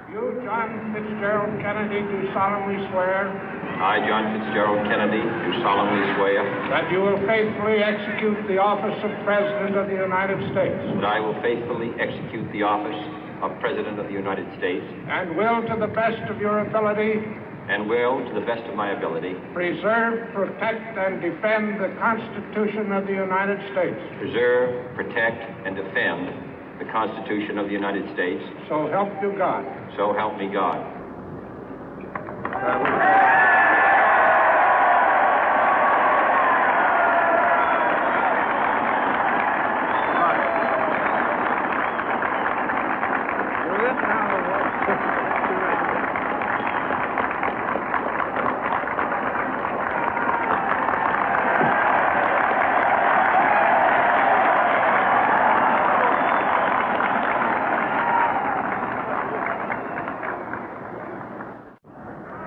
You, John Fitzgerald Kennedy, do solemnly swear. I, John Fitzgerald Kennedy, do solemnly swear. That you will faithfully execute the office of President of the United States. That I will faithfully execute the office of President of the United States. And will, to the best of your ability. And will, to the best of my ability. Preserve, protect, and defend the Constitution of the United States. Preserve, protect, and defend the Constitution of the United States. So help you God. So help me God.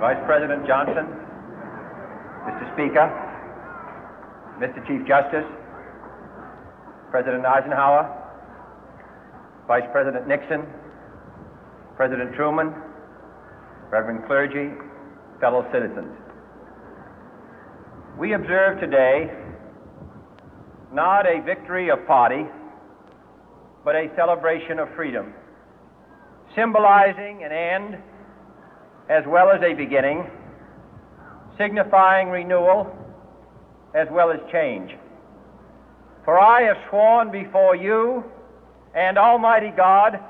Vice President Johnson, Mr. Speaker, Mr. Chief Justice, President Eisenhower, Vice President Nixon, President Truman, Reverend clergy, fellow citizens. We observe today not a victory of party, but a celebration of freedom, symbolizing an end as well as a beginning, signifying renewal as well as change. For I have sworn before you and Almighty God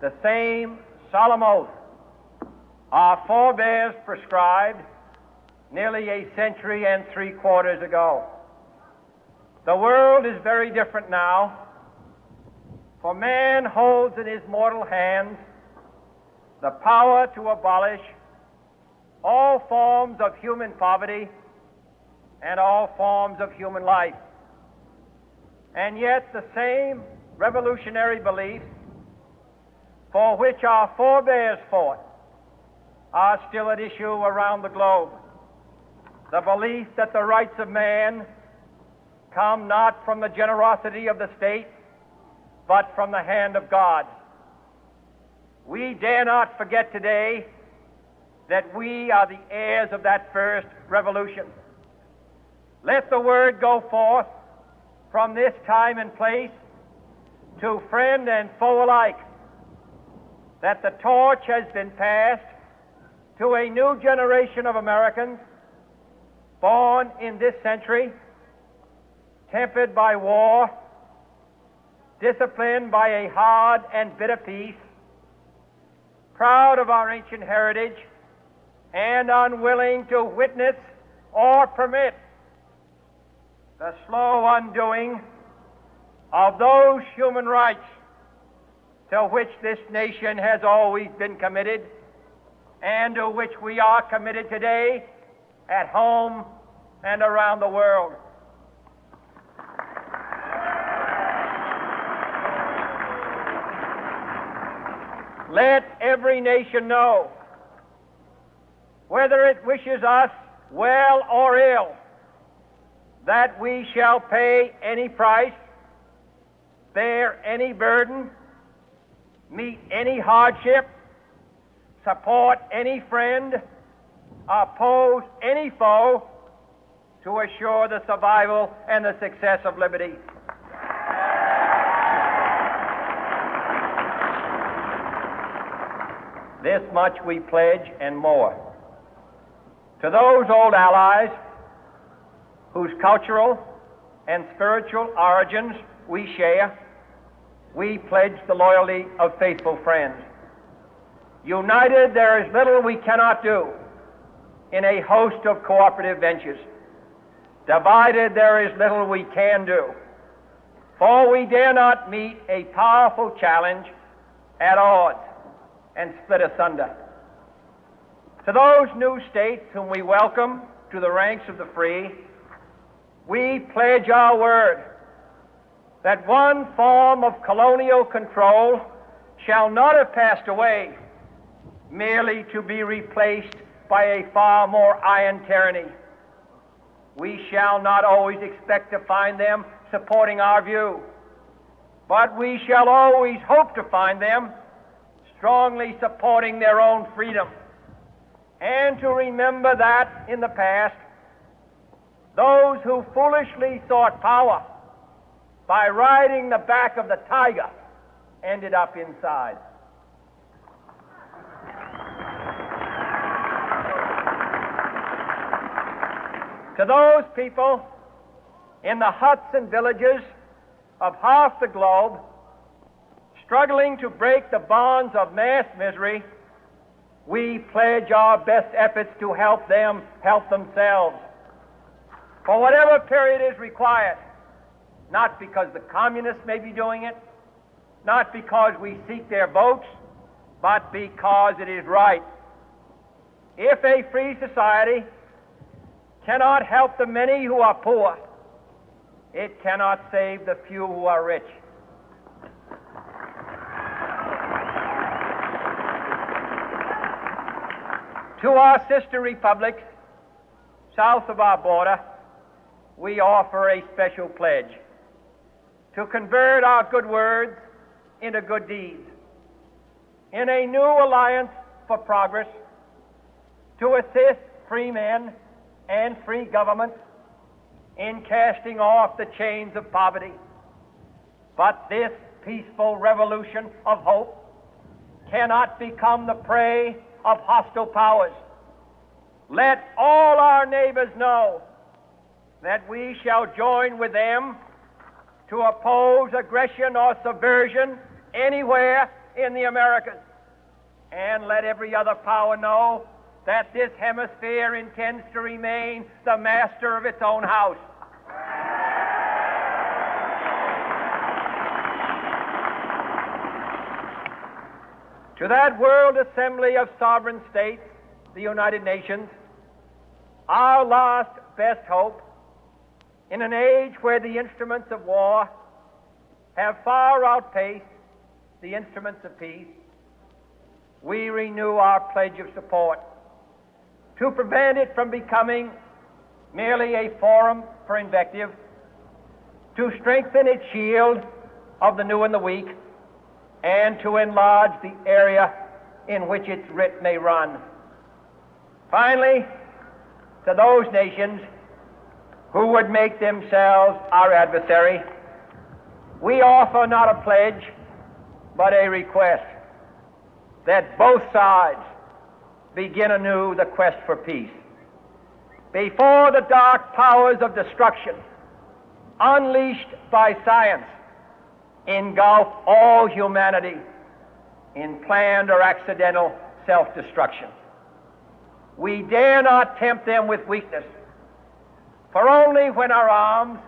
the same solemn oath our forebears prescribed nearly a century and 3/4 ago. The world is very different now, for man holds in his mortal hands the power to abolish all forms of human poverty and all forms of human life. And yet the same revolutionary beliefs for which our forebears fought are still at issue around the globe. The belief that the rights of man come not from the generosity of the state, but from the hand of God. We dare not forget today that we are the heirs of that first revolution. Let the word go forth from this time and place to friend and foe alike that the torch has been passed to a new generation of Americans born in this century, tempered by war, disciplined by a hard and bitter peace, proud of our ancient heritage, and unwilling to witness or permit the slow undoing of those human rights to which this nation has always been committed and to which we are committed today at home and around the world. Let every nation know, whether it wishes us well or ill, that we shall pay any price, bear any burden, meet any hardship, support any friend, oppose any foe to assure the survival and the success of liberty. This much we pledge and more. To those old allies whose cultural and spiritual origins we share, we pledge the loyalty of faithful friends. United, there is little we cannot do in a host of cooperative ventures. Divided, there is little we can do, for we dare not meet a powerful challenge at odds and split asunder. To those new states whom we welcome to the ranks of the free, we pledge our word that one form of colonial control shall not have passed away, merely to be replaced by a far more iron tyranny. We shall not always expect to find them supporting our view, but we shall always hope to find them strongly supporting their own freedom, and to remember that in the past, those who foolishly sought power by riding the back of the tiger ended up inside. To those people in the huts and villages of half the globe struggling to break the bonds of mass misery, we pledge our best efforts to help them help themselves for whatever period is required, not because the communists may be doing it, not because we seek their votes, but because it is right. If a free society cannot help the many who are poor, it cannot save the few who are rich. To our sister republics south of our border, we offer a special pledge to convert our good words into good deeds, in a new alliance for progress, to assist free men and free governments in casting off the chains of poverty. But this peaceful revolution of hope cannot become the prey of hostile powers. Let all our neighbors know that we shall join with them to oppose aggression or subversion anywhere in the Americas. And let every other power know that this hemisphere intends to remain the master of its own house. To that World Assembly of Sovereign States, the United Nations, our last best hope, in an age where the instruments of war have far outpaced the instruments of peace, we renew our pledge of support to prevent it from becoming merely a forum for invective, to strengthen its shield of the new and the weak, and to enlarge the area in which its writ may run. Finally, to those nations who would make themselves our adversary, we offer not a pledge, but a request that both sides begin anew the quest for peace. Before the dark powers of destruction, unleashed by science, engulf all humanity in planned or accidental self-destruction, we dare not tempt them with weakness, for only when our arms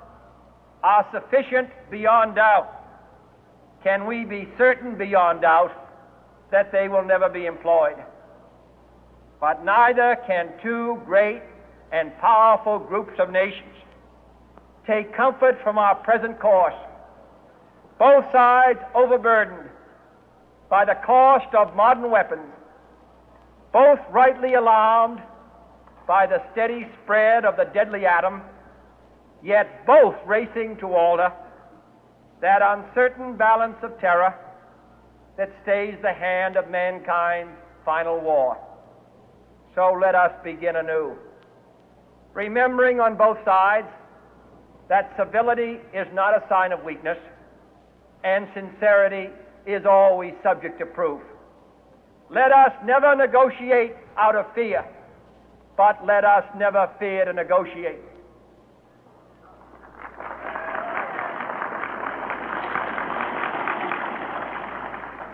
are sufficient beyond doubt can we be certain beyond doubt that they will never be employed. But neither can two great and powerful groups of nations take comfort from our present course, both sides overburdened by the cost of modern weapons, both rightly alarmed by the steady spread of the deadly atom, yet both racing to alter that uncertain balance of terror that stays the hand of mankind's final war. So let us begin anew, remembering on both sides that civility is not a sign of weakness, and sincerity is always subject to proof. Let us never negotiate out of fear, but let us never fear to negotiate.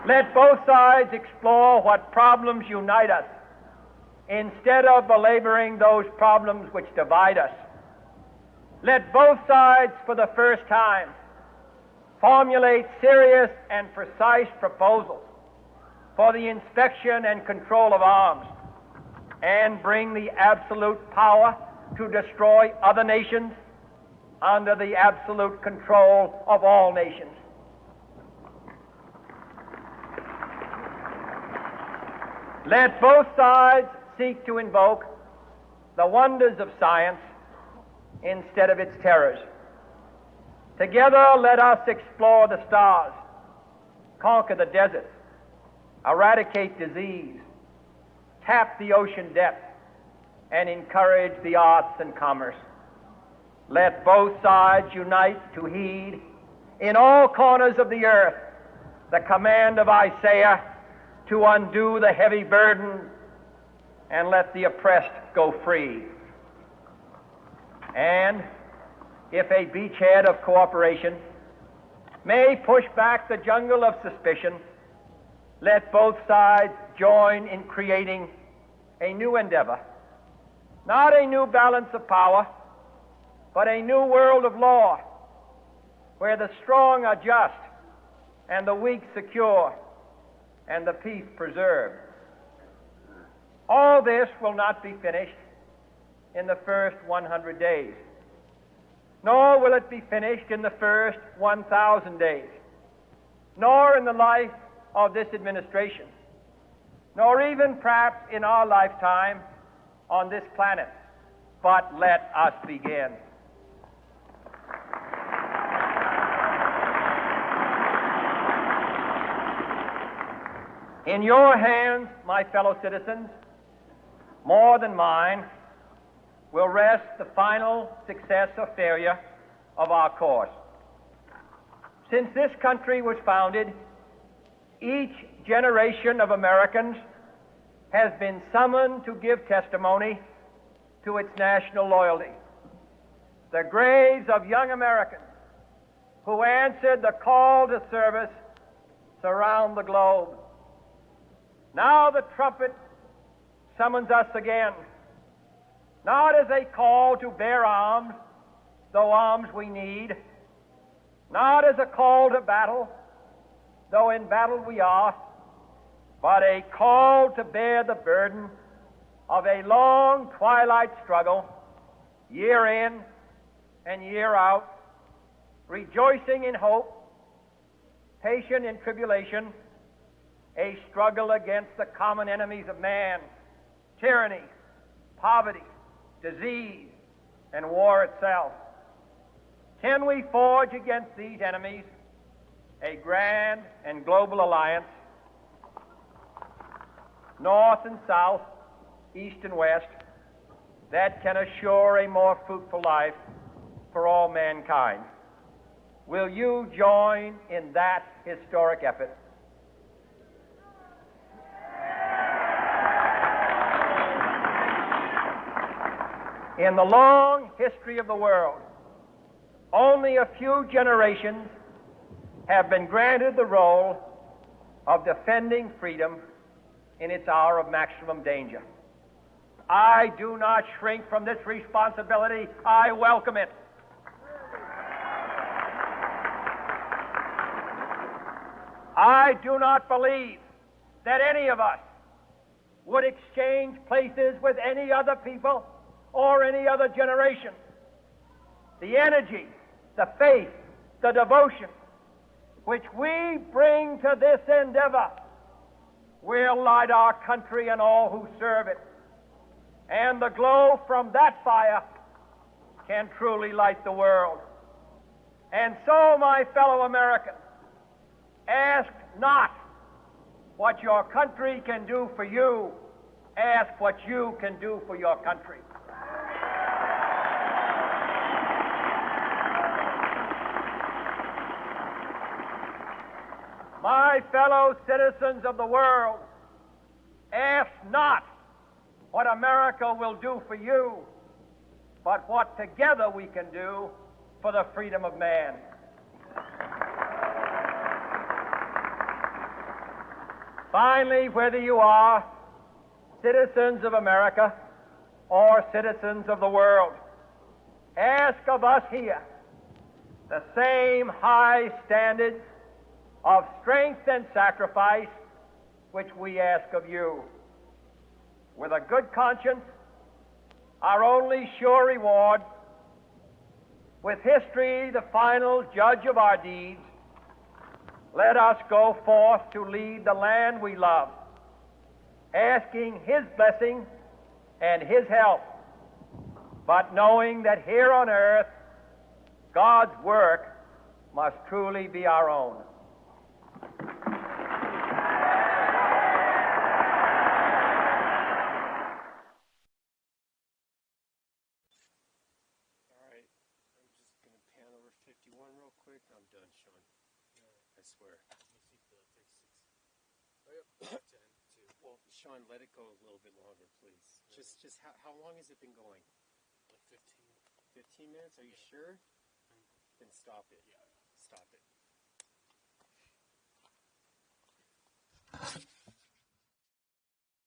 Let both sides explore what problems unite us, instead of belaboring those problems which divide us. Let both sides, for the first time, formulate serious and precise proposals for the inspection and control of arms, and bring the absolute power to destroy other nations under the absolute control of all nations. Let both sides seek to invoke the wonders of science instead of its terrors. Together, let us explore the stars, conquer the deserts, eradicate disease, tap the ocean depth, and encourage the arts and commerce. Let both sides unite to heed in all corners of the earth the command of Isaiah to undo the heavy burden and let the oppressed go free. And if a beachhead of cooperation may push back the jungle of suspicion, let both sides join in creating a new endeavor, not a new balance of power, but a new world of law, where the strong are just and the weak secure and the peace preserved. All this will not be finished in the first 100 days, nor will it be finished in the first 1,000 days, nor in the life of this administration, nor even perhaps in our lifetime on this planet. But let us begin. In your hands, my fellow citizens, more than mine, will rest the final success or failure of our course. Since this country was founded, each generation of Americans has been summoned to give testimony to its national loyalty. The graves of young Americans who answered the call to service surround the globe. Now the trumpet summons us again, not as a call to bear arms, though arms we need, not as a call to battle, though in battle we are, but a call to bear the burden of a long twilight struggle, year in and year out, rejoicing in hope, patient in tribulation, a struggle against the common enemies of man, tyranny, poverty, disease, and war itself. Can we forge against these enemies a grand and global alliance, north and south, east and west, that can assure a more fruitful life for all mankind? Will you join in that historic effort? In the long history of the world, only a few generations have been granted the role of defending freedom in its hour of maximum danger. I do not shrink from this responsibility. I welcome it. I do not believe that any of us would exchange places with any other people or any other generation. The energy, the faith, the devotion which we bring to this endeavor will light our country and all who serve it. And the glow from that fire can truly light the world. And so, my fellow Americans, ask not what your country can do for you, ask what you can do for your country. My fellow citizens of the world, ask not what America will do for you, but what together we can do for the freedom of man. Finally, whether you are citizens of America or citizens of the world, ask of us here the same high standards of strength and sacrifice which we ask of you. With a good conscience, our only sure reward, with history the final judge of our deeds, let us go forth to lead the land we love, asking His blessing and His help, but knowing that here on earth God's work must truly be our own. quick, I'm done, Sean. I swear. Let me see the 36. Oh, yep. 10, 2. Well, Sean, let it go a little bit longer, please. Yeah. Just how long has it been going? Like 15. 15 minutes? Are you sure? Then stop it. Yeah. Stop it.